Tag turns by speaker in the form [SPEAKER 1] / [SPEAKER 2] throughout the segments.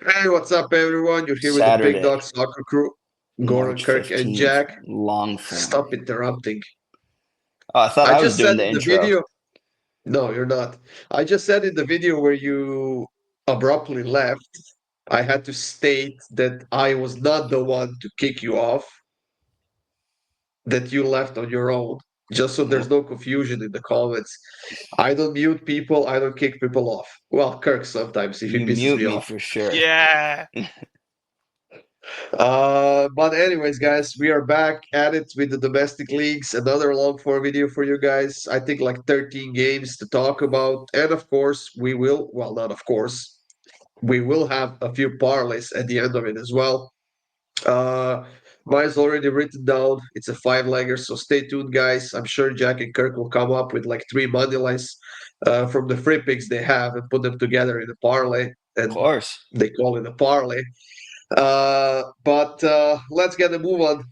[SPEAKER 1] Hey, what's up, everyone? You're here with the Pick
[SPEAKER 2] Saturday,
[SPEAKER 1] Dawgz soccer crew, Gordon,
[SPEAKER 2] March
[SPEAKER 1] Kirk, and
[SPEAKER 2] 15th,
[SPEAKER 1] Jack.
[SPEAKER 2] long form.
[SPEAKER 1] Stop interrupting.
[SPEAKER 2] Oh, I thought
[SPEAKER 1] I
[SPEAKER 2] I was
[SPEAKER 1] just
[SPEAKER 2] doing
[SPEAKER 1] said
[SPEAKER 2] the
[SPEAKER 1] in the
[SPEAKER 2] intro.
[SPEAKER 1] video, no, you're not. I just said in the video where you abruptly left, I had to state that I was not the one to kick you off, that you left on your own, just so there's
[SPEAKER 2] Well,
[SPEAKER 1] no confusion in the comments. I don't mute people, I don't kick people off. Well, Kirk sometimes if he
[SPEAKER 2] you
[SPEAKER 1] pisses
[SPEAKER 2] mute
[SPEAKER 1] me
[SPEAKER 2] me
[SPEAKER 1] off.
[SPEAKER 2] for sure.
[SPEAKER 3] Yeah.
[SPEAKER 1] But anyways, guys, we are back at it with the domestic leagues. Another long form video for you guys. I think like 13 games to talk about, and of course, we will. Well, not of course, we will have a few parlays at the end of it as well. Uh, Mine's already written down. It's a five-legger, so stay tuned, guys. I'm sure Jack and Kirk will come up with like three money lines from the free picks they have and put them together in a parlay,
[SPEAKER 2] Of
[SPEAKER 1] and
[SPEAKER 2] course.
[SPEAKER 1] they call it a parlay. But let's get a move on.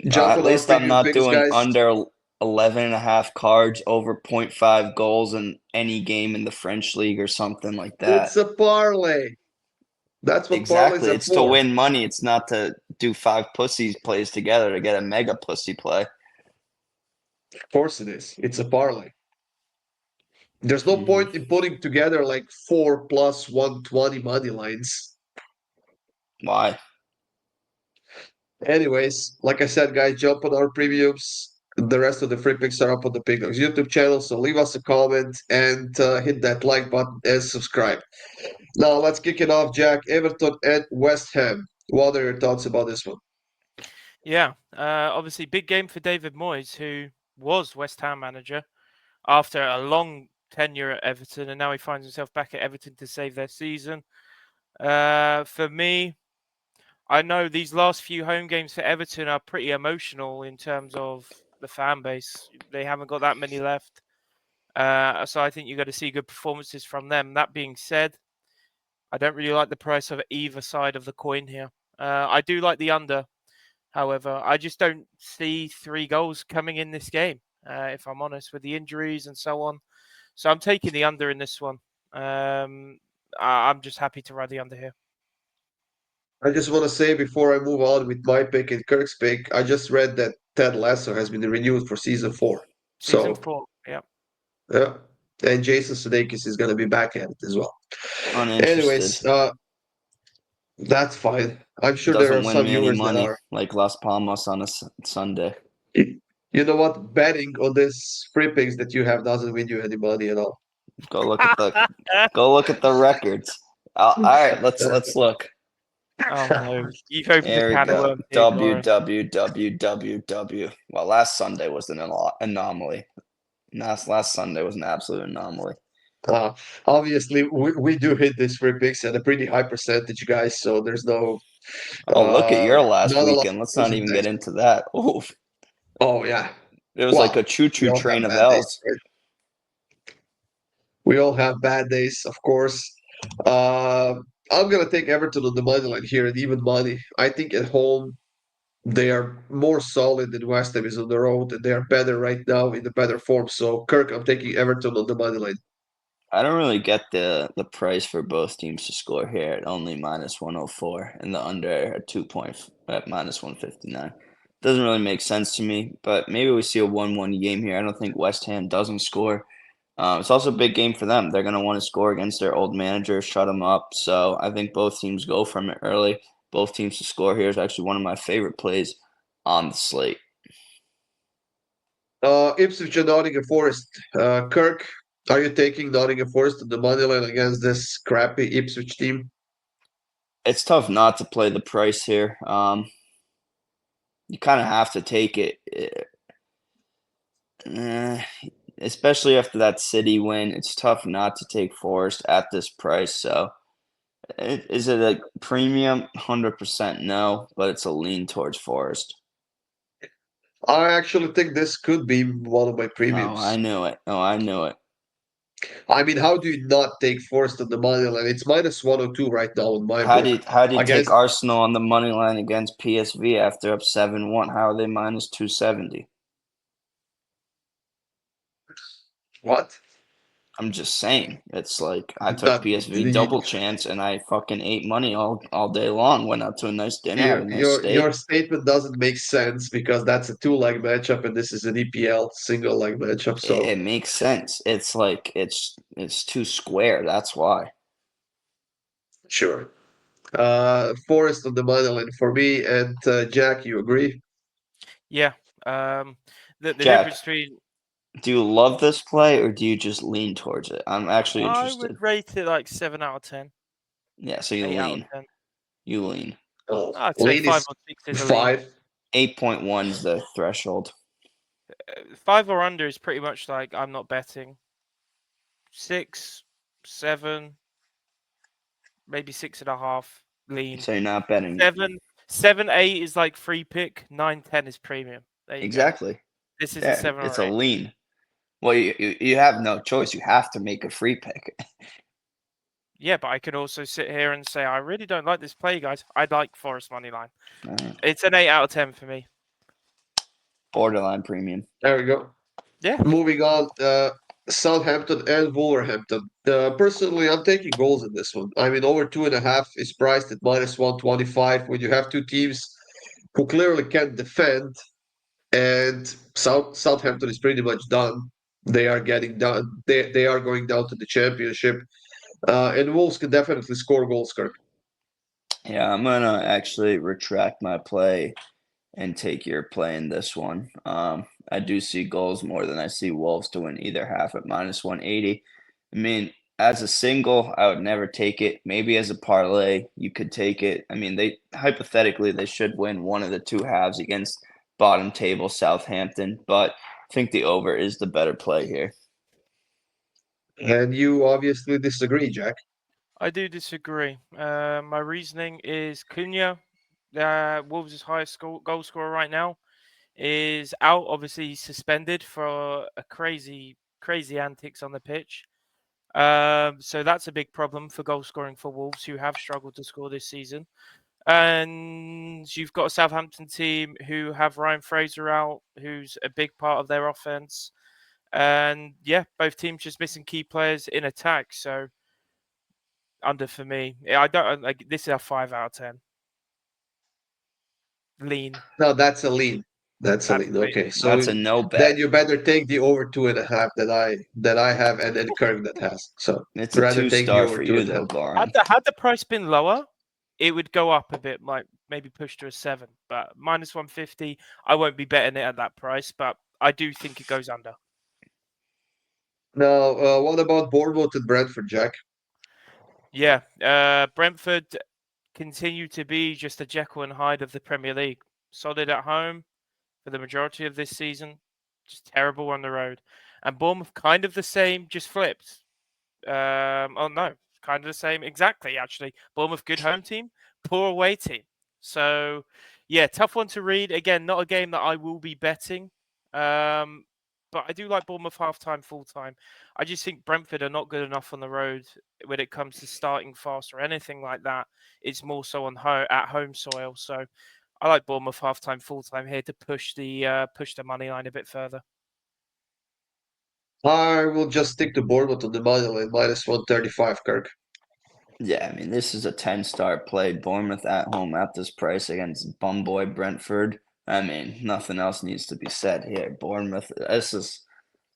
[SPEAKER 1] Jump
[SPEAKER 2] At
[SPEAKER 1] on our
[SPEAKER 2] least I'm
[SPEAKER 1] premium
[SPEAKER 2] not
[SPEAKER 1] picks,
[SPEAKER 2] doing
[SPEAKER 1] guys.
[SPEAKER 2] under 11 and a half cards over point 0.5 goals in any game in the French league or something like that.
[SPEAKER 1] It's a parlay. That's what parlays
[SPEAKER 2] Exactly.
[SPEAKER 1] are
[SPEAKER 2] It's to
[SPEAKER 1] for.
[SPEAKER 2] win money. It's not to do five pussies plays together to get a mega pussy play.
[SPEAKER 1] Of course it is. It's a parlay. There's no
[SPEAKER 2] Mhm.
[SPEAKER 1] point in putting together like 4 plus 120 money lines.
[SPEAKER 2] Why?
[SPEAKER 1] Anyways, like I said, guys, jump on our premiums. The rest of the free picks are up on the PickDawgz YouTube channel, so leave us a comment and hit that like button and subscribe. Now let's kick it off, Jack. Everton and West Ham. What are your thoughts about this one?
[SPEAKER 3] Yeah. Obviously, big game for David Moyes, who was West Ham manager after a long tenure at Everton, and now he finds himself back at Everton to save their season. For me, I know these last few home games for Everton are pretty emotional in terms of the fan base. They haven't got that many left. So I think you've got to see good performances from them. That being said, I don't really like the price of either side of the coin here. I do like the under. However, I just don't see 3 goals coming in this game, if I'm honest, with the injuries and so on. So I'm taking the under in this one. I'm just happy to ride the under here.
[SPEAKER 1] I just want to say before I move on with my pick and Kirk's pick, I just read that Ted Lasso has been renewed for season 4.
[SPEAKER 3] Season
[SPEAKER 1] So,
[SPEAKER 3] 4. Yeah.
[SPEAKER 1] yeah. And Jason Sudeikis is going to be back at it as well.
[SPEAKER 2] Uninterested.
[SPEAKER 1] Anyways, that's fine. I'm sure there are
[SPEAKER 2] Doesn't win
[SPEAKER 1] some
[SPEAKER 2] me any
[SPEAKER 1] viewers that
[SPEAKER 2] money
[SPEAKER 1] are.
[SPEAKER 2] like Las Palmas on a Sunday.
[SPEAKER 1] You know what? Betting on this free picks that you have doesn't win you any money at all.
[SPEAKER 2] Go look at the go look at the records. All right, let's look.
[SPEAKER 3] Oh no, you've opened a
[SPEAKER 2] Here we
[SPEAKER 3] can of
[SPEAKER 2] go.
[SPEAKER 3] worms here, Goran.
[SPEAKER 2] WWWWW. Well, last Sunday was an anomaly. Last Sunday was an absolute anomaly.
[SPEAKER 1] Uh, Obviously, we do hit these free picks at a pretty high percentage, guys. So there's
[SPEAKER 2] Oh, look at your last
[SPEAKER 1] not a lot
[SPEAKER 2] weekend.
[SPEAKER 1] of
[SPEAKER 2] Let's not
[SPEAKER 1] losing
[SPEAKER 2] even
[SPEAKER 1] days.
[SPEAKER 2] get into that. Oof.
[SPEAKER 1] Oh yeah.
[SPEAKER 2] It was like a
[SPEAKER 1] Well, we
[SPEAKER 2] choo-choo
[SPEAKER 1] all
[SPEAKER 2] train
[SPEAKER 1] have
[SPEAKER 2] of
[SPEAKER 1] bad days,
[SPEAKER 2] L's.
[SPEAKER 1] right? We all have bad days, of course. Uh, I'm gonna take Everton on the money line here and even money. I think at home they are more solid than West Ham is on the road, and they are better right now in the better form. So, Kirk, I'm taking Everton on the money line.
[SPEAKER 2] I don't really get the price for both teams to score here at only minus 104 and the under at 2 point at minus 159. Doesn't really make sense to me, but maybe we see a 1-1 game here. I don't think West Ham doesn't score. It's also a big game for them. They're going to want to score against their old manager, shut him up. So I think both teams go from it early. Both teams to score here is actually one of my favorite plays on the slate.
[SPEAKER 1] Ipswich and Nottingham Forest. Kirk, are you taking Nottingham Forest on the money line against this crappy Ipswich team?
[SPEAKER 2] It's tough not to play the price here. You kind of have to take it. Eh, especially after that City win, it's tough not to take Forest at this price. So, is it a premium? 100% no, but it's a lean towards Forest.
[SPEAKER 1] I actually think this could be one of my
[SPEAKER 2] Oh, I
[SPEAKER 1] premiums.
[SPEAKER 2] knew it. Oh, I knew it.
[SPEAKER 1] I mean, how do you not take Forest on the money line? It's minus 102 right now in my
[SPEAKER 2] How
[SPEAKER 1] book.
[SPEAKER 2] do you take
[SPEAKER 1] Against,
[SPEAKER 2] Arsenal on the money line against PSV after up 7-1? How are they minus 270?
[SPEAKER 1] what?
[SPEAKER 2] I'm just saying. It's like I took
[SPEAKER 1] That
[SPEAKER 2] PSV double chance and I fucking ate money all day long. Went out to a nice dinner, had a nice
[SPEAKER 1] your
[SPEAKER 2] steak.
[SPEAKER 1] statement doesn't make sense because that's a two-leg matchup and this is an EPL single-leg matchup. So
[SPEAKER 2] It makes sense. It's like it's too square. That's why.
[SPEAKER 1] sure. Forest on the money line for me, and Jack, you agree?
[SPEAKER 3] Yeah. Um, the
[SPEAKER 2] Jack,
[SPEAKER 3] difference between
[SPEAKER 2] do you love this play or do you just lean towards it? I'm actually
[SPEAKER 3] I would
[SPEAKER 2] interested.
[SPEAKER 3] rate it like 7 out of 10,
[SPEAKER 2] Yeah, so you
[SPEAKER 3] 8 out of
[SPEAKER 2] lean.
[SPEAKER 3] 10.
[SPEAKER 2] You lean.
[SPEAKER 1] Oh,
[SPEAKER 3] I'd say
[SPEAKER 1] lean
[SPEAKER 3] five
[SPEAKER 1] is
[SPEAKER 3] or six is a lean.
[SPEAKER 1] 5.
[SPEAKER 2] 8.1 is the threshold.
[SPEAKER 3] 5 or under is pretty much like I'm not betting. 6, 7, maybe 6.5 lean.
[SPEAKER 2] So you're not betting.
[SPEAKER 3] 7, 8 is like free pick. 9, 10 is premium. There you go.
[SPEAKER 2] Exactly.
[SPEAKER 3] This is a
[SPEAKER 2] Yeah,
[SPEAKER 3] 7
[SPEAKER 2] it's
[SPEAKER 3] or
[SPEAKER 2] a
[SPEAKER 3] 8.
[SPEAKER 2] lean. Well, you have no choice. You have to make a free pick.
[SPEAKER 3] Yeah, but I could also sit here and say I really don't like this play, guys. I'd like Forest money line. It's an 8 out of 10 for me.
[SPEAKER 2] Borderline premium.
[SPEAKER 1] There we go.
[SPEAKER 3] Yeah.
[SPEAKER 1] Moving on, Southampton and Wolverhampton. Personally, I'm taking goals in this one. I mean, over 2.5 is priced at -125 when you have two teams who clearly can't defend, and Southampton is pretty much done. They are getting done. They are going down to the championship, and Wolves can definitely score goals, Kirk.
[SPEAKER 2] Yeah, I'm gonna actually retract my play and take your play in this one. I do see goals more than I see Wolves to win either half at -180. I mean, as a single, I would never take it. Maybe as a parlay, you could take it. I mean, they hypothetically they should win one of the two halves against bottom table Southampton, but I think the over is the better play here.
[SPEAKER 1] And you obviously disagree, Jack.
[SPEAKER 3] I do disagree. My reasoning is Cunha, Wolves' highest goal scorer right now, is out. Obviously, he's suspended for a crazy antics on the pitch. So that's a big problem for goal scoring for Wolves, who have struggled to score this season. And you've got a Southampton team who have Ryan Fraser out, who's a big part of their offense. And yeah, both teams just missing key players in attack. So under for me. Yeah, I don't like this is a 5 out of 10. Lean.
[SPEAKER 1] No, that's a lean. That's a lean.
[SPEAKER 3] Absolutely.
[SPEAKER 1] Okay, so
[SPEAKER 2] That's a no
[SPEAKER 1] then
[SPEAKER 2] bet.
[SPEAKER 1] you better take the over 2.5 that I have, and then Kirk that has. So
[SPEAKER 2] It's a
[SPEAKER 1] rather take the
[SPEAKER 2] 2-star
[SPEAKER 1] over
[SPEAKER 2] for
[SPEAKER 1] two
[SPEAKER 2] you
[SPEAKER 1] and a
[SPEAKER 2] though,
[SPEAKER 1] half.
[SPEAKER 2] Baron.
[SPEAKER 3] Had the price been lower, it would go up a bit, like maybe push to a 7. But -150, I won't be betting it at that price, but I do think it goes under.
[SPEAKER 1] Now, what about Bournemouth and Brentford, Jack?
[SPEAKER 3] Yeah, Brentford continue to be just a Jekyll and Hyde of the Premier League. Solid at home for the majority of this season, just terrible on the road. And Bournemouth kind of the same, just flipped. Oh no, kind of the same. Exactly, actually. Bournemouth, good home team, poor away team. So, yeah, tough one to read. Again, not a game that I will be betting. But I do like Bournemouth half time, full time. I just think Brentford are not good enough on the road when it comes to starting fast or anything like that. It's more so on at home soil. So I like Bournemouth half time, full time here to push the money line a bit further.
[SPEAKER 1] I will just stick to Bournemouth on the money line, -135, Kirk.
[SPEAKER 2] Yeah, I mean, this is a 10-star play. Bournemouth at home at this price against bumboy Brentford. I mean, nothing else needs to be said here. Bournemouth,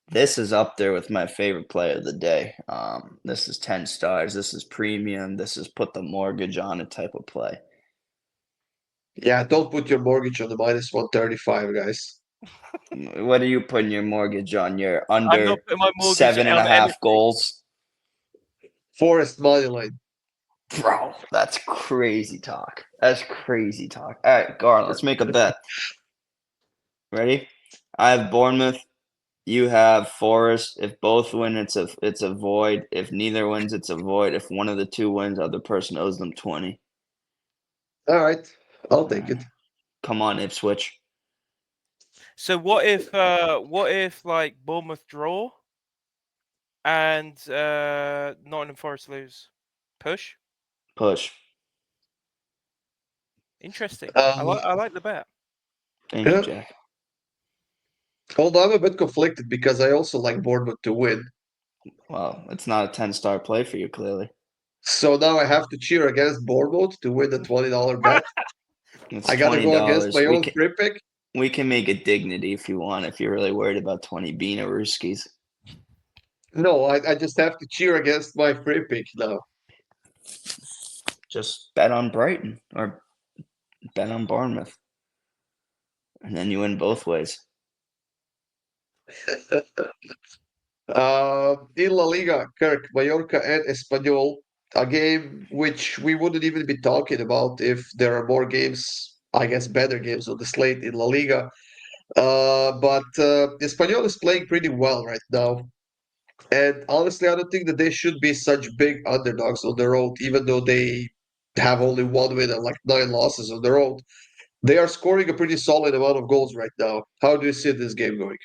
[SPEAKER 2] this is up there with my favorite play of the day. This is 10 stars. This is premium. This is put the mortgage on it type of play.
[SPEAKER 1] Yeah, don't put your mortgage on the -135, guys.
[SPEAKER 2] What are you putting your mortgage on? You're
[SPEAKER 3] I'm not
[SPEAKER 2] under
[SPEAKER 3] putting my mortgage
[SPEAKER 2] seven and a
[SPEAKER 3] on
[SPEAKER 2] half
[SPEAKER 3] anything.
[SPEAKER 2] goals?
[SPEAKER 1] Forest money line.
[SPEAKER 2] Bro, that's crazy talk. That's crazy talk. All right, Garland, let's make a bet. Ready? I have Bournemouth. You have Forest. If both win, it's a void. If neither wins, it's a void. If one of the two wins, other person owes them 20.
[SPEAKER 1] All right, I'll
[SPEAKER 2] All
[SPEAKER 1] take
[SPEAKER 2] right.
[SPEAKER 1] it.
[SPEAKER 2] Come on, Ipswich.
[SPEAKER 3] So what if like Bournemouth draw and Nottingham Forest lose? Push.
[SPEAKER 2] Push.
[SPEAKER 3] Interesting.
[SPEAKER 1] Um,
[SPEAKER 3] I like the bet.
[SPEAKER 2] Thank you,
[SPEAKER 1] yeah.
[SPEAKER 2] Jack.
[SPEAKER 1] Although I'm a bit conflicted because I also like Bournemouth to win.
[SPEAKER 2] Well, it's not a 10-star play for you, clearly.
[SPEAKER 1] So now I have to cheer against Bournemouth to win the $20 bet.
[SPEAKER 2] It's
[SPEAKER 1] I gotta go against
[SPEAKER 2] $20.
[SPEAKER 1] my own free pick.
[SPEAKER 2] We can make it dignity if you want, if you're really worried about 20 Beano Rooskies.
[SPEAKER 1] No, I just have to cheer against my free pick now.
[SPEAKER 2] Just bet on Brighton or bet on Bournemouth. And then you win both ways.
[SPEAKER 1] In La Liga, Kirk, Mallorca and Espanyol, a game which we wouldn't even be talking about if there are more games, I guess better games on the slate in La Liga. But Espanyol is playing pretty well right now. And honestly, I don't think that they should be such big underdogs on the road, even though they have only one win and like 9 losses on the road. They are scoring a pretty solid amount of goals right now. How do you see this game going?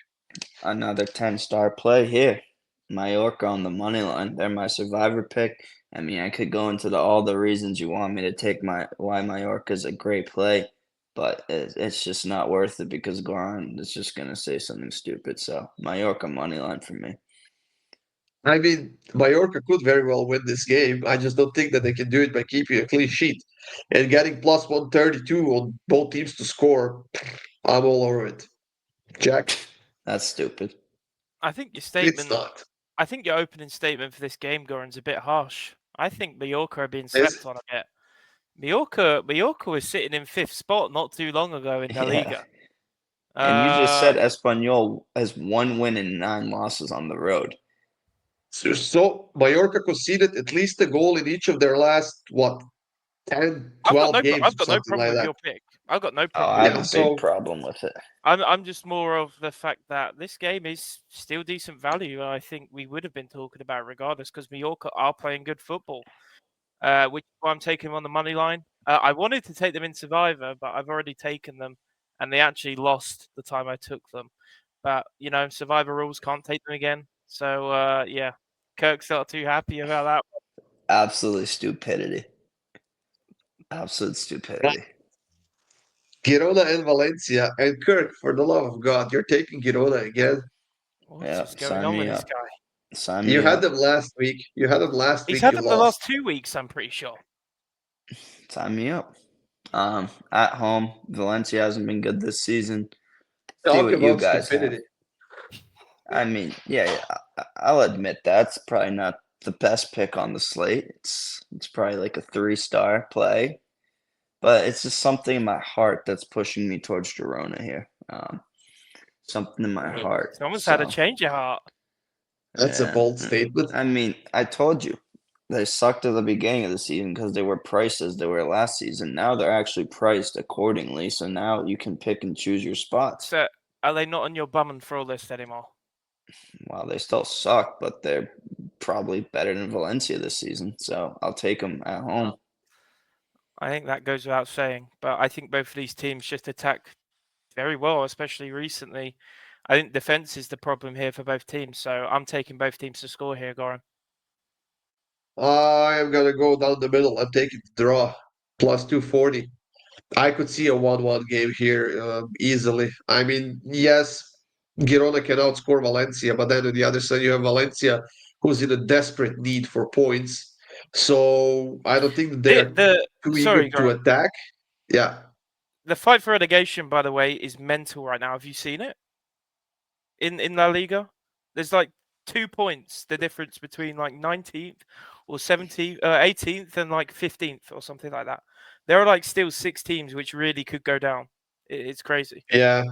[SPEAKER 2] Another 10-star play here. Mallorca on the money line. They're my survivor pick. I mean, I could go into all the reasons you want me to take why Mallorca is a great play, but it's just not worth it because Goran is just going to say something stupid. So Mallorca money line for me.
[SPEAKER 1] I mean, Mallorca could very well win this game. I just don't think that they can do it by keeping a clean sheet and getting plus 132 on both teams to score. I'm all over it. Jack,
[SPEAKER 2] That's stupid.
[SPEAKER 3] I think your
[SPEAKER 1] it's
[SPEAKER 3] statement.
[SPEAKER 1] not.
[SPEAKER 3] I think your opening statement for this game, Goran's a bit harsh. I think Mallorca are being
[SPEAKER 1] Is
[SPEAKER 3] slept
[SPEAKER 1] it?
[SPEAKER 3] on a bit. Mallorca was sitting in 5th spot not too long ago in La
[SPEAKER 2] Yeah.
[SPEAKER 3] Liga.
[SPEAKER 2] And you just said
[SPEAKER 3] Uh,
[SPEAKER 2] Espanyol has 1 win and 9 losses on the road.
[SPEAKER 1] So Mallorca conceded at least a goal in each of their last, what, 10,
[SPEAKER 3] I've got
[SPEAKER 1] 12 games
[SPEAKER 3] I've
[SPEAKER 1] or
[SPEAKER 3] got no
[SPEAKER 1] something
[SPEAKER 3] problem
[SPEAKER 1] like
[SPEAKER 3] with
[SPEAKER 1] that.
[SPEAKER 3] your pick. I've got no
[SPEAKER 2] Oh,
[SPEAKER 3] problem
[SPEAKER 2] I
[SPEAKER 3] with
[SPEAKER 2] have
[SPEAKER 1] Yeah,
[SPEAKER 3] your
[SPEAKER 2] a
[SPEAKER 3] pick.
[SPEAKER 2] big
[SPEAKER 1] so
[SPEAKER 2] problem with it.
[SPEAKER 3] I'm just more of the fact that this game is still decent value. I think we would have been talking about regardless because Mallorca are playing good football, which is why I'm taking them on the money line. I wanted to take them in Survivor, but I've already taken them, and they actually lost the time I took them. But Survivor rules can't take them again. So yeah, Kirk's not too happy about that.
[SPEAKER 2] Absolutely stupidity. Absolute stupidity.
[SPEAKER 1] Girona and Valencia. And Kirk, for the love of God, you're taking Girona again.
[SPEAKER 3] What
[SPEAKER 2] Yeah,
[SPEAKER 3] is going
[SPEAKER 2] sign
[SPEAKER 3] on
[SPEAKER 2] me
[SPEAKER 3] with this
[SPEAKER 2] up.
[SPEAKER 3] guy?
[SPEAKER 2] Sign
[SPEAKER 1] You
[SPEAKER 2] me
[SPEAKER 1] had
[SPEAKER 2] up.
[SPEAKER 1] them last week. You had them last
[SPEAKER 3] He's
[SPEAKER 1] week.
[SPEAKER 3] had
[SPEAKER 1] You
[SPEAKER 3] them the last
[SPEAKER 1] lost.
[SPEAKER 3] 2 weeks, I'm pretty sure.
[SPEAKER 2] Sign me up. At home, Valencia hasn't been good this season. See
[SPEAKER 1] Talk
[SPEAKER 2] what you
[SPEAKER 1] about
[SPEAKER 2] guys have.
[SPEAKER 1] stupidity.
[SPEAKER 2] I mean, yeah, I'll admit that's probably not the best pick on the slate. It's probably like a 3-star play, but it's just something in my heart that's pushing me towards Girona here. Something in my heart.
[SPEAKER 3] Someone's had a
[SPEAKER 2] So
[SPEAKER 3] change of heart.
[SPEAKER 1] That's a
[SPEAKER 2] yeah,
[SPEAKER 1] bold statement.
[SPEAKER 2] I mean, I told you they sucked at the beginning of the season because they were priced as they were last season. Now they're actually priced accordingly, so now you can pick and choose your spots.
[SPEAKER 3] So are they not on your bum and throw list anymore?
[SPEAKER 2] Well, they still suck, but they're probably better than Valencia this season, so I'll take them at home.
[SPEAKER 3] I think that goes without saying, but I think both of these teams just attack very well, especially recently. I think defense is the problem here for both teams, so I'm taking both teams to score here, Goran.
[SPEAKER 1] I am gonna go down the middle. I'm taking the draw. Plus 240. I could see a 1-1 game here easily. I mean, yes, Girona can outscore Valencia, but then on the other side, you have Valencia, who's in a desperate need for points. So I don't think that they are too eager
[SPEAKER 3] Sorry,
[SPEAKER 1] to
[SPEAKER 3] Goran.
[SPEAKER 1] attack. Yeah.
[SPEAKER 3] The fight for relegation, by the way, is mental right now. Have you seen it? In La Liga? There's like 2 points, the difference between like 19th or 17th, 18th and like 15th or something like that. There are like still 6 teams which really could go down. It's crazy.
[SPEAKER 1] Yeah.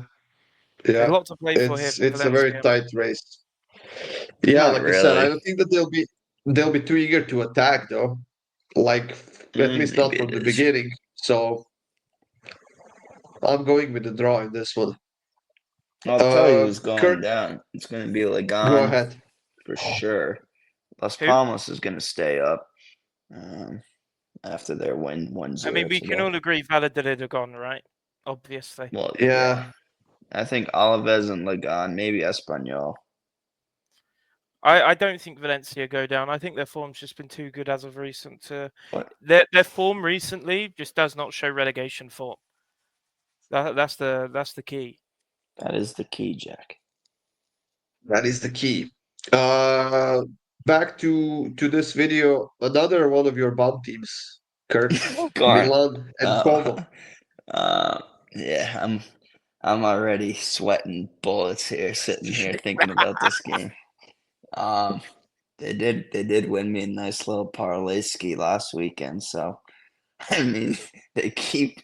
[SPEAKER 3] There's a
[SPEAKER 1] Yeah.
[SPEAKER 3] lot to play for here for
[SPEAKER 1] It's a very
[SPEAKER 3] Valencia.
[SPEAKER 1] tight race. Yeah,
[SPEAKER 2] Not
[SPEAKER 1] like I said, I
[SPEAKER 2] really.
[SPEAKER 1] don't think that they'll be too eager to attack though. Like at least not
[SPEAKER 2] Maybe
[SPEAKER 1] from
[SPEAKER 2] it
[SPEAKER 1] the
[SPEAKER 2] is.
[SPEAKER 1] beginning. So I'm going with the draw in this one.
[SPEAKER 2] I'll tell you who's going
[SPEAKER 1] Kirk,
[SPEAKER 2] down. It's going to be
[SPEAKER 1] go
[SPEAKER 2] Ligan
[SPEAKER 1] ahead.
[SPEAKER 2] for sure. Las
[SPEAKER 3] Who?
[SPEAKER 2] Palmas is going to stay up after their win
[SPEAKER 3] I mean,
[SPEAKER 2] 1-0
[SPEAKER 3] we can
[SPEAKER 2] today.
[SPEAKER 3] all agree Valladolid are gone, right? Obviously.
[SPEAKER 2] Well, yeah.
[SPEAKER 1] Yeah.
[SPEAKER 2] I think Alaves and Ligan, maybe Espanyol.
[SPEAKER 3] I don't think Valencia go down. I think their form's just been too good as of recent.
[SPEAKER 2] But
[SPEAKER 3] Their form recently just does not show relegation form. That's the key.
[SPEAKER 2] that is the key, Jack.
[SPEAKER 1] That is the key. Back to this video, another one of your bomb teams, Kirk,
[SPEAKER 2] Go on.
[SPEAKER 1] Milan and Como.
[SPEAKER 2] Yeah, I'm already sweating bullets here, sitting here thinking about this game. They did win me a nice little parlay ski last weekend, so I mean they keep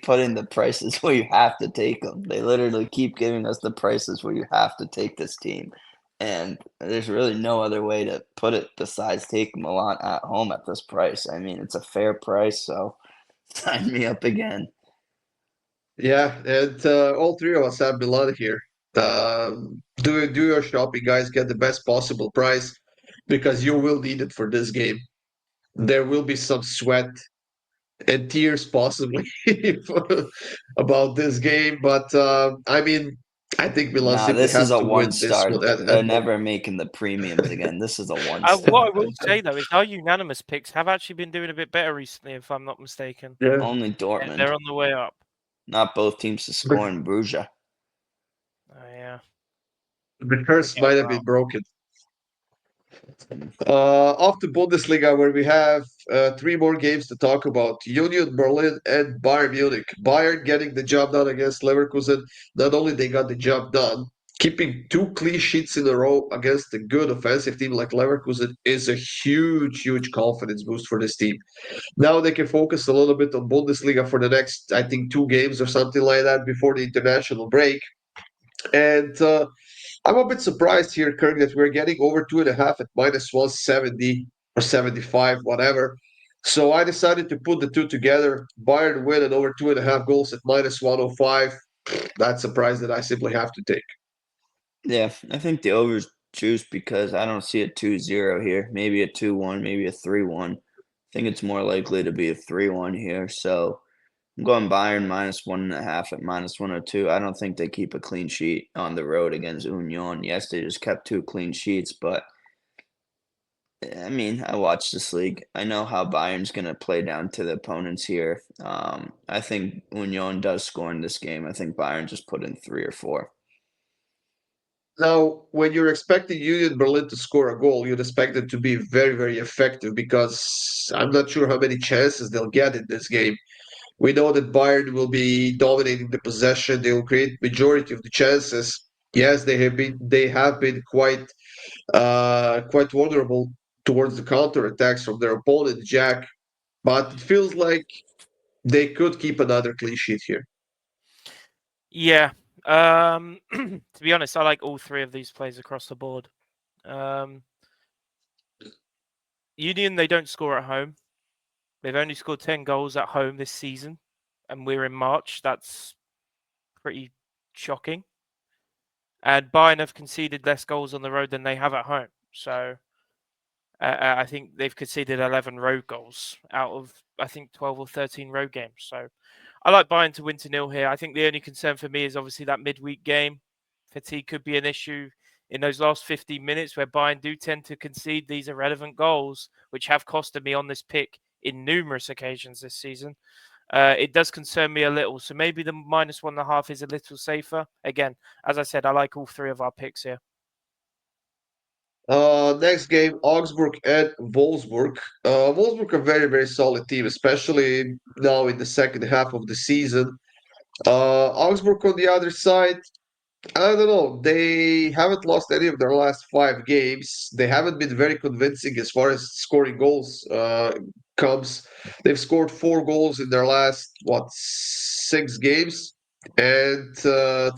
[SPEAKER 2] putting the prices where you have to take them. They literally keep giving us the prices where you have to take this team, and there's really no other way to put it besides take Milan at home at this price. I mean, it's a fair price, so sign me up again.
[SPEAKER 1] Yeah, and all three of us have Milan here. Do your shopping, guys. Get the best possible price because you will need it for this game. There will be some sweat and tears possibly about this game, but I mean, I think Milan
[SPEAKER 2] Nah,
[SPEAKER 1] simply
[SPEAKER 2] this is
[SPEAKER 1] has
[SPEAKER 2] a
[SPEAKER 1] to win
[SPEAKER 2] one
[SPEAKER 1] this
[SPEAKER 2] star.
[SPEAKER 1] one
[SPEAKER 2] They're
[SPEAKER 1] at home.
[SPEAKER 2] never making the premiums again. This is a one
[SPEAKER 3] What I
[SPEAKER 2] star.
[SPEAKER 3] will say though is our unanimous picks have actually been doing a bit better recently, if I'm not mistaken.
[SPEAKER 1] Yeah,
[SPEAKER 2] Only
[SPEAKER 3] They're
[SPEAKER 2] Dortmund,
[SPEAKER 3] on the way up.
[SPEAKER 2] not both teams to
[SPEAKER 1] but
[SPEAKER 2] score in Bruges.
[SPEAKER 3] Oh yeah.
[SPEAKER 1] the curse
[SPEAKER 3] Yeah,
[SPEAKER 1] might have
[SPEAKER 3] well.
[SPEAKER 1] been broken.
[SPEAKER 2] Mm.
[SPEAKER 1] Off to Bundesliga, where we have three more games to talk about: Union Berlin and Bayern Munich. Bayern getting the job done against Leverkusen. Not only they got the job done, keeping two clean sheets in a row against a good offensive team like Leverkusen is a huge, huge confidence boost for this team. Now they can focus a little bit on Bundesliga for the next, I think, two games or something like that before the international break. And I'm a bit surprised here, Kirk, that we're getting over 2.5 at minus 170 or 75, whatever. So I decided to put the two together. Bayern win and over 2.5 goals at minus 105. That's a price that I simply have to take.
[SPEAKER 2] Yeah, I think the overs juice because I don't see a 2-0 here. Maybe a 2-1, maybe a 3-1. I think it's more likely to be a 3-1 here. So I'm going Bayern minus 1.5 at minus 102. I don't think they keep a clean sheet on the road against Union. Yes, they just kept two clean sheets, but I mean, I watch this league. I know how Bayern's going to play down to the opponents here. I think Union does score in this game. I think Bayern just put in 3 or 4.
[SPEAKER 1] Now, when you're expecting Union Berlin to score a goal, you'd expect them to be very, very effective because I'm not sure how many chances they'll get in this game. We know that Bayern will be dominating the possession. They will create majority of the chances. Yes, they have been quite vulnerable towards the counter attacks from their opponent, Jack. But it feels like they could keep another clean sheet here.
[SPEAKER 3] Yeah. To be honest, I like all three of these plays across the board. Union, they don't score at home. They've only scored 10 goals at home this season, and we're in March. That's pretty shocking. And Bayern have conceded less goals on the road than they have at home. So I think they've conceded 11 road goals out of, I think, 12 or 13 road games. So I like Bayern to win to nil here. I think the only concern for me is obviously that midweek game. Fatigue could be an issue in those last 15 minutes where Bayern do tend to concede these irrelevant goals, which have costed me on this pick in numerous occasions this season. It does concern me a little. So maybe the minus 1.5 is a little safer. Again, as I said, I like all three of our picks here.
[SPEAKER 1] Next game, Augsburg and Wolfsburg. Wolfsburg a very, very solid team, especially now in the second half of the season. Augsburg on the other side, I don't know. They haven't lost any of their last five games. They haven't been very convincing as far as scoring goals comes. They've scored 4 goals in their last, what, 6 games? And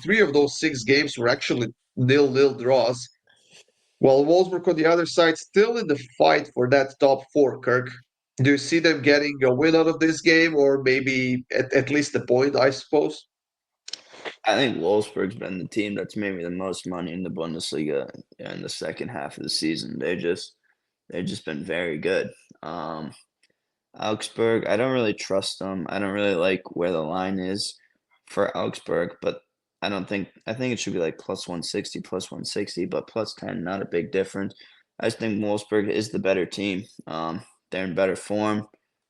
[SPEAKER 1] three of those 6 games were actually nil-nil draws. While Wolfsburg on the other side, still in the fight for that top four, Kirk. Do you see them getting a win out of this game or maybe at least a point, I suppose?
[SPEAKER 2] I think Wolfsburg's been the team that's made me the most money in the Bundesliga in the second half of the season. They've just been very good. Augsburg, I don't really trust them. I don't really like where the line is for Augsburg, but I think it should be like plus 160, plus 160, but plus 10, not a big difference. I just think Wolfsburg is the better team. They're in better form.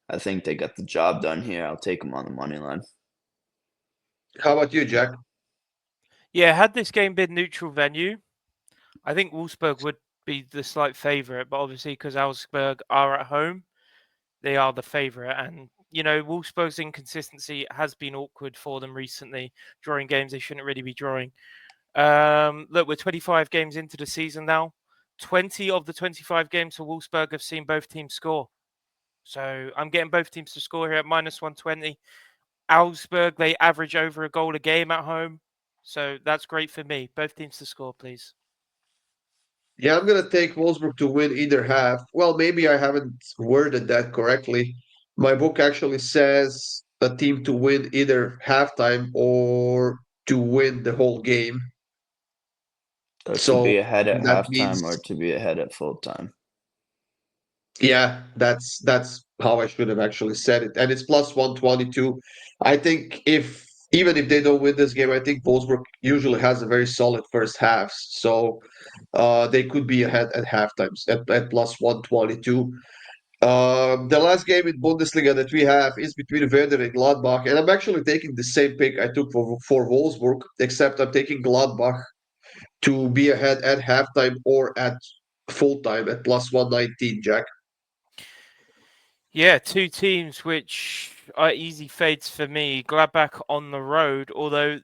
[SPEAKER 2] I think they got the job done here. I'll take them on the money line.
[SPEAKER 1] How about you, Jack?
[SPEAKER 3] Yeah, had this game been neutral venue, I think Wolfsburg would be the slight favourite, but obviously because Augsburg are at home, they are the favourite. And, Wolfsburg's inconsistency has been awkward for them recently, drawing games they shouldn't really be drawing. Look, we're 25 games into the season now. 20 of the 25 games for Wolfsburg have seen both teams score. So I'm getting both teams to score here at -120. Augsburg, they average over a goal a game at home. So that's great for me. Both teams to score, please.
[SPEAKER 1] Yeah, I'm gonna take Wolfsburg to win either half. Well, maybe I haven't worded that correctly. My book actually says a team to win either halftime or to win the whole game.
[SPEAKER 2] So to be
[SPEAKER 1] So
[SPEAKER 2] ahead at
[SPEAKER 1] that
[SPEAKER 2] halftime or
[SPEAKER 1] means,
[SPEAKER 2] to be ahead at full time.
[SPEAKER 1] yeah, that's how I should have actually said it. And it's +122. I think if even if they don't win this game, I think Wolfsburg usually has a very solid first half. So they could be ahead at halftime at +122. The last game in Bundesliga that we have is between Werder and Gladbach, and I'm actually taking the same pick I took for Wolfsburg, except I'm taking Gladbach to be ahead at halftime or at full time at +119, Jack.
[SPEAKER 3] Yeah, two teams which are easy fades for me. Gladbach on the road, although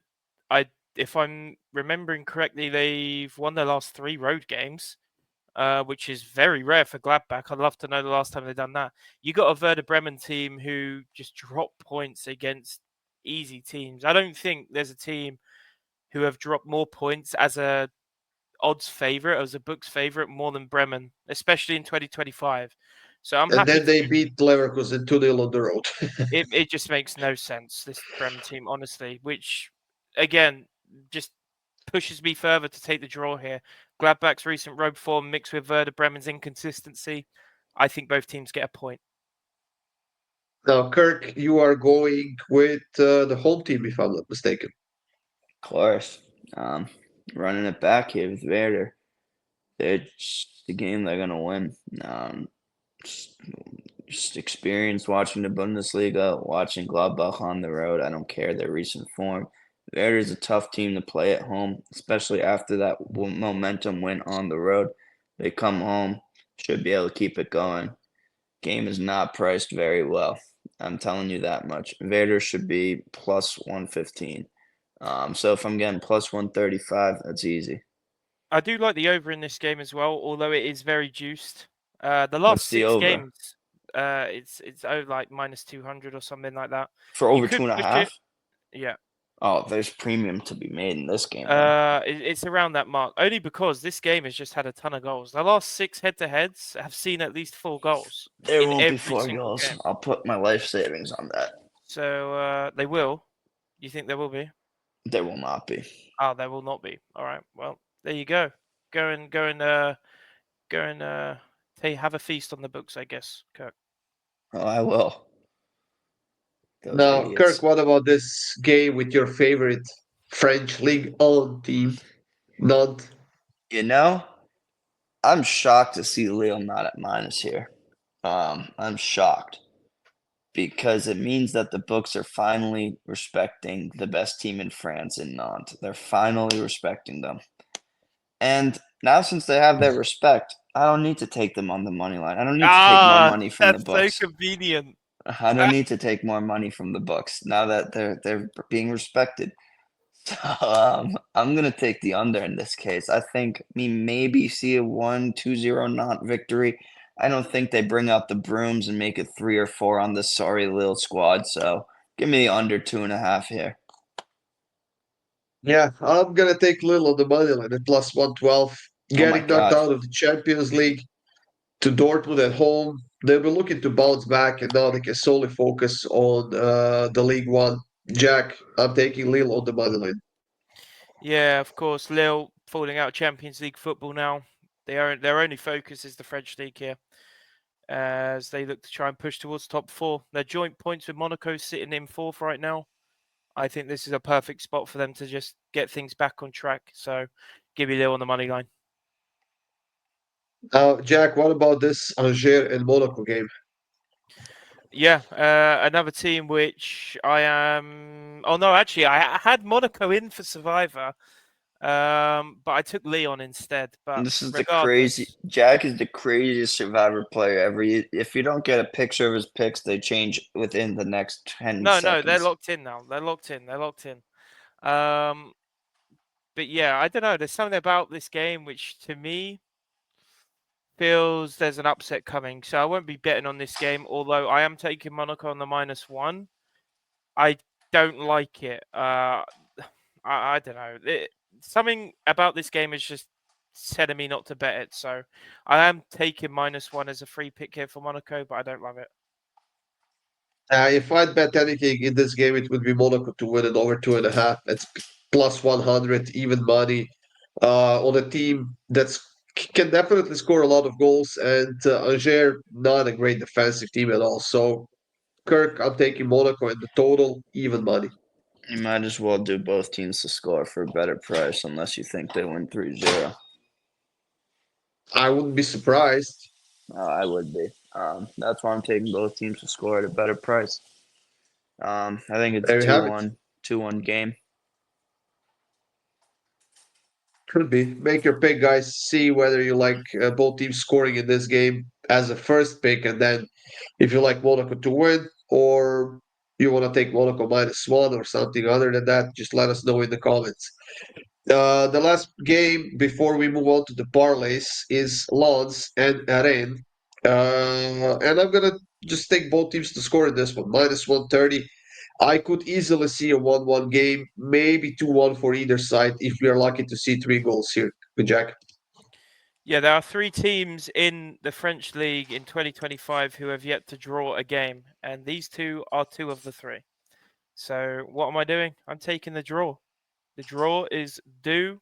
[SPEAKER 3] if I'm remembering correctly, they've won their last 3 road games, which is very rare for Gladbach. I'd love to know the last time they've done that. You got a Werder Bremen team who just drop points against easy teams. I don't think there's a team who have dropped more points as a odds favorite, as a book's favorite, more than Bremen, especially in 2025. So I'm
[SPEAKER 1] And
[SPEAKER 3] happy
[SPEAKER 1] then
[SPEAKER 3] to
[SPEAKER 1] they beat Leverkusen 2-0 on the road.
[SPEAKER 3] it just makes no sense, this Bremen team, honestly, which, again, just pushes me further to take the draw here. Gladbach's recent road form mixed with Werder Bremen's inconsistency. I think both teams get a point.
[SPEAKER 1] Now, Kirk, you are going with the home team, if I'm not mistaken.
[SPEAKER 2] Of course. Running it back here with Werder. It's the game they're gonna win. Just, just experience watching the Bundesliga, watching Gladbach on the road. I don't care their recent form. Werder is a tough team to play at home, especially after that momentum win on the road. They come home, should be able to keep it going. Game is not priced very well. I'm telling you that much. Werder should be +115. So if I'm getting +135, that's easy.
[SPEAKER 3] I do like the over in this game as well, although it is very juiced. The last
[SPEAKER 2] What's the
[SPEAKER 3] 6
[SPEAKER 2] over?
[SPEAKER 3] games, it's over like -200 or something like that.
[SPEAKER 2] For
[SPEAKER 3] You
[SPEAKER 2] over
[SPEAKER 3] could
[SPEAKER 2] two and a
[SPEAKER 3] push it,
[SPEAKER 2] half?
[SPEAKER 3] yeah.
[SPEAKER 2] Oh, there's premium to be made in this game then.
[SPEAKER 3] It's around that mark, only because this game has just had a ton of goals. The last 6 head-to-heads have seen at least 4 goals
[SPEAKER 2] There
[SPEAKER 3] in
[SPEAKER 2] won't be
[SPEAKER 3] every
[SPEAKER 2] 4
[SPEAKER 3] single
[SPEAKER 2] goals.
[SPEAKER 3] game.
[SPEAKER 2] I'll put my life savings on that.
[SPEAKER 3] So they will. You think there will be?
[SPEAKER 2] There will not be.
[SPEAKER 3] Oh, there will not be. All right. Well, there you go. Go and have a feast on the books, I guess, Kirk.
[SPEAKER 2] Oh, I will. Those
[SPEAKER 1] Now, Kirk,
[SPEAKER 2] idiots.
[SPEAKER 1] what about this game with your favorite French League on team, Nantes?
[SPEAKER 2] You know, I'm shocked to see Lille not at minus here. I'm shocked because it means that the books are finally respecting the best team in France in Nantes. They're finally respecting them. And now since they have their respect, I don't need to take them on the money line. I don't need to take more
[SPEAKER 3] Ah,
[SPEAKER 2] money from the
[SPEAKER 3] that's so
[SPEAKER 2] books.
[SPEAKER 3] convenient.
[SPEAKER 2] I don't need to take more money from the books now that they're being respected. So I'm gonna take the under in this case. I think we maybe see a 1-2-0 not victory. I don't think they bring out the brooms and make it 3 or 4 on this sorry little squad. So give me the under 2.5 here.
[SPEAKER 1] Yeah, I'm gonna take Lille on the money line at +112.
[SPEAKER 2] Oh my
[SPEAKER 1] Getting knocked
[SPEAKER 2] God.
[SPEAKER 1] out of the Champions League to Dortmund at home. They'll be looking to bounce back, and now they can solely focus on the League One. Jack, I'm taking Lille on the money line.
[SPEAKER 3] Yeah, of course. Lille falling out of Champions League football now. Their only focus is the French league here, as they look to try and push towards top 4. Their joint points with Monaco sitting in 4th right now. I think this is a perfect spot for them to just get things back on track. So give me Lille on the money line.
[SPEAKER 1] Jack, what about this Angers and Monaco game?
[SPEAKER 3] Yeah, another team which I am. Oh no, actually, I had Monaco in for Survivor. But I took Leon instead. But
[SPEAKER 2] This is the crazy.
[SPEAKER 3] regardless,
[SPEAKER 2] Jack is the craziest Survivor player ever. If you don't get a picture of his picks, they change within the next 10
[SPEAKER 3] no, they're
[SPEAKER 2] seconds.
[SPEAKER 3] locked in now. They're locked in. Um, but yeah, I don't know. There's something about this game which, to me, feels there's an upset coming. So I won't be betting on this game. Although I am taking Monaco on the -1. I don't like it. I don't know. Something about this game is just telling me not to bet it. So I am taking -1 as a free pick here for Monaco, but I don't love it.
[SPEAKER 1] If I'd bet anything in this game, it would be Monaco to win it over 2.5. It's plus 100, even money, on a team that's can definitely score a lot of goals, and Angers not a great defensive team at all. So, Kirk, I'm taking Monaco in the total, even money.
[SPEAKER 2] You might as well do both teams to score for a better price, unless you think they win 3-0.
[SPEAKER 1] I wouldn't be surprised.
[SPEAKER 2] I would be. That's why I'm taking both teams to score at a better price. I think it's a
[SPEAKER 1] There you have it.
[SPEAKER 2] 2-1, 2-1 game.
[SPEAKER 1] Could be. Make your pick, guys. See whether you like both teams scoring in this game as a first pick, and then if you like Monaco to win, or you want to take Monaco -1 or something other than that, just let us know in the comments. The last game before we move on to the parlays is Lens and Rennes. And I'm gonna just take both teams to score in this one, -130. I could easily see a 1-1 game, maybe 2-1 for either side if we are lucky to see 3 goals here. Good Jack.
[SPEAKER 3] Yeah, there are 3 teams in the French league in 2025 who have yet to draw a game, and these 2 are 2 of the 3. So what am I doing? I'm taking the draw. The draw is due.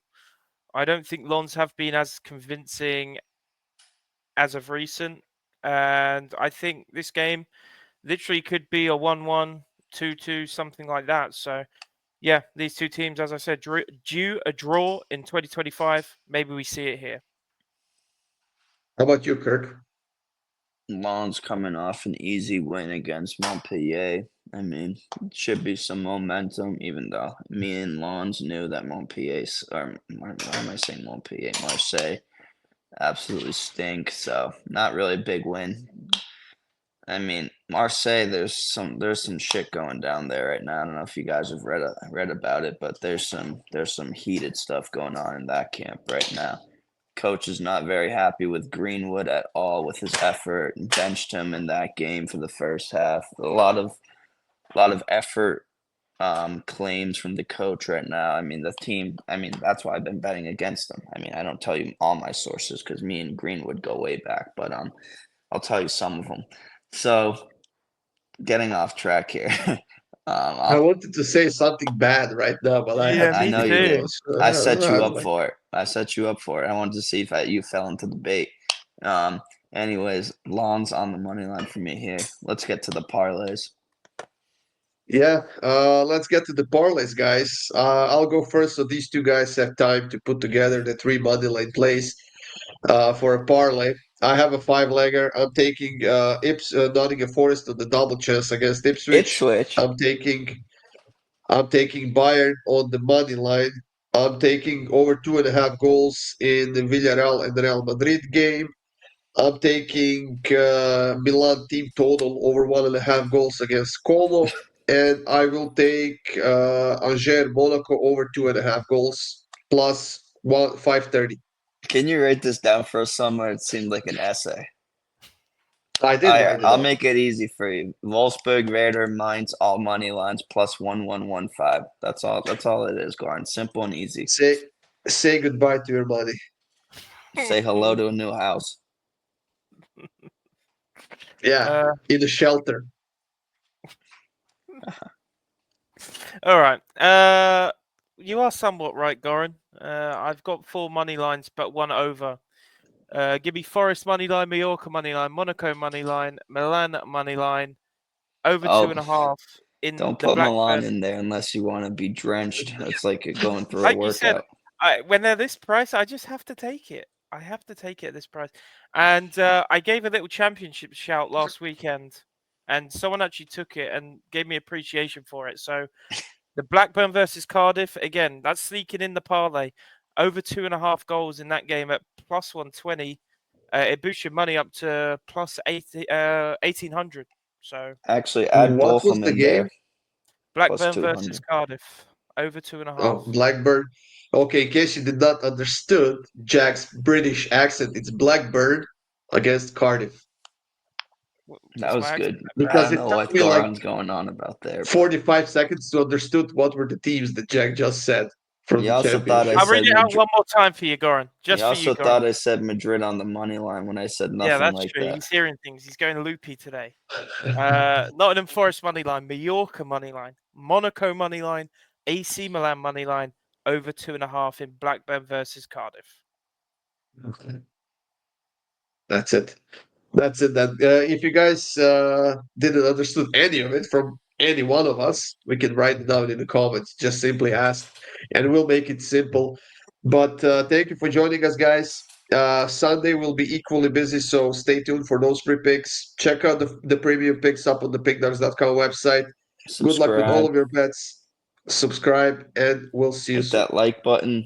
[SPEAKER 3] I don't think Lons have been as convincing as of recent, and I think this game literally could be a 1-1, 2-2, something like that. So yeah, these 2 teams, as I said, due a draw in 2025. Maybe we see it here.
[SPEAKER 1] How about you, Kirk?
[SPEAKER 2] Lens coming off an easy win against Montpellier. I mean, it should be some momentum, even though me and Lens knew that Montpellier, or why am I saying Montpellier? Marseille absolutely stink. So not really a big win. I mean, Marseille, there's some shit going down there right now. I don't know if you guys have read about it, but there's some heated stuff going on in that camp right now. Coach is not very happy with Greenwood at all with his effort. Benched him in that game for the first half. A lot of effort claims from the coach right now. I mean, the team. I mean, that's why I've been betting against them. I mean, I don't tell you all my sources because me and Greenwood go way back, but I'll tell you some of them. So, getting off track here.
[SPEAKER 1] I wanted to say something bad right now, but I
[SPEAKER 3] Yeah,
[SPEAKER 1] had to
[SPEAKER 2] I
[SPEAKER 3] me
[SPEAKER 2] know
[SPEAKER 1] think
[SPEAKER 2] you
[SPEAKER 3] too.
[SPEAKER 2] did.
[SPEAKER 1] about
[SPEAKER 2] I set you up
[SPEAKER 1] like,
[SPEAKER 2] for it. I set you up for it. I wanted to see if you fell into the bait. Um, anyways, Lons on the money line for me here. Let's get to the parlays.
[SPEAKER 1] yeah, let's get to the parlays, guys. I'll go first, so these 2 guys have time to put together the 3 money line plays for a parlay. I have a 5-legger. I'm taking Nottingham Forest on the double chance against Ipswich.
[SPEAKER 2] Ipswich.
[SPEAKER 1] I'm taking I'm taking Bayern on the money line. I'm taking over 2.5 goals in the Villarreal and Real Madrid game. I'm taking Milan team total over 1.5 goals against Como, and I will take Angers Monaco over 2.5 goals plus 530.
[SPEAKER 2] Can you write this down for us somewhere? It seemed like an essay.
[SPEAKER 1] I did write it
[SPEAKER 2] I'll
[SPEAKER 1] down.
[SPEAKER 2] make it easy for you. Wolfsburg, Werder, Mainz, all money lines plus 1115. That's all. That's all it is, Gordon. Simple and easy.
[SPEAKER 1] Say goodbye to your money.
[SPEAKER 2] Say hello to a new house.
[SPEAKER 1] Yeah, in the shelter.
[SPEAKER 3] All right. You are somewhat right, Goran. I've got 4 money lines, but 1 over. Give me Forest money line, Mallorca money line, Monaco money line, Milan money line, over
[SPEAKER 2] Oh,
[SPEAKER 3] 2.5 in
[SPEAKER 2] don't
[SPEAKER 3] the
[SPEAKER 2] put Milan
[SPEAKER 3] Blackburn.
[SPEAKER 2] in there unless you want to be drenched. It's like you're going through a
[SPEAKER 3] Like you said,
[SPEAKER 2] workout.
[SPEAKER 3] when they're this price, I just have to take it. I have to take it at this price. And I gave a little championship shout last weekend, and someone actually took it and gave me appreciation for it. So The Blackburn versus Cardiff, again, that's sneaking in the parlay. Over 2.5 goals in that game at plus 120. It boosts your money up to plus 1800. So
[SPEAKER 2] Actually, add
[SPEAKER 1] What
[SPEAKER 2] both
[SPEAKER 1] was
[SPEAKER 2] them
[SPEAKER 1] the
[SPEAKER 2] in
[SPEAKER 1] game?
[SPEAKER 2] there.
[SPEAKER 3] Blackburn versus
[SPEAKER 2] 200.
[SPEAKER 3] Cardiff, over 2.5.
[SPEAKER 1] Oh, Blackburn. Okay, in case you did not understood Jack's British accent, it's Blackburn against Cardiff.
[SPEAKER 2] That
[SPEAKER 3] What's my
[SPEAKER 2] was
[SPEAKER 3] accent?
[SPEAKER 2] good. I
[SPEAKER 1] Because
[SPEAKER 2] don't
[SPEAKER 1] it
[SPEAKER 2] know
[SPEAKER 1] took
[SPEAKER 2] what
[SPEAKER 1] me like
[SPEAKER 2] Goran's going on about there.
[SPEAKER 1] 45 seconds to understood what were the teams that Jack just said from
[SPEAKER 2] You
[SPEAKER 1] the
[SPEAKER 2] also thought I
[SPEAKER 1] championship.
[SPEAKER 3] I'll read
[SPEAKER 2] said
[SPEAKER 3] it out
[SPEAKER 2] Madrid.
[SPEAKER 3] one more time for you, Goran.
[SPEAKER 2] You
[SPEAKER 3] Just for you,
[SPEAKER 2] also
[SPEAKER 3] Goran.
[SPEAKER 2] thought I said Madrid on the money line when I said
[SPEAKER 3] Yeah,
[SPEAKER 2] nothing
[SPEAKER 3] that's
[SPEAKER 2] like
[SPEAKER 3] true.
[SPEAKER 2] that.
[SPEAKER 3] He's hearing things. He's going loopy today. Nottingham Forest money line, Mallorca money line, Monaco money line, AC Milan money line, over 2.5 in Blackburn versus Cardiff.
[SPEAKER 1] That's it. That's it. That if you guys didn't understood any of it from any one of us, we can write it down in the comments. Just simply ask, and we'll make it simple. But thank you for joining us, guys. Sunday will be equally busy, so stay tuned for those free picks. Check out the premium picks up on the pickdawgz.com website. Good luck with all
[SPEAKER 2] Subscribe.
[SPEAKER 1] of your bets. Subscribe, and we'll see you
[SPEAKER 2] Hit
[SPEAKER 1] soon.
[SPEAKER 2] that like button.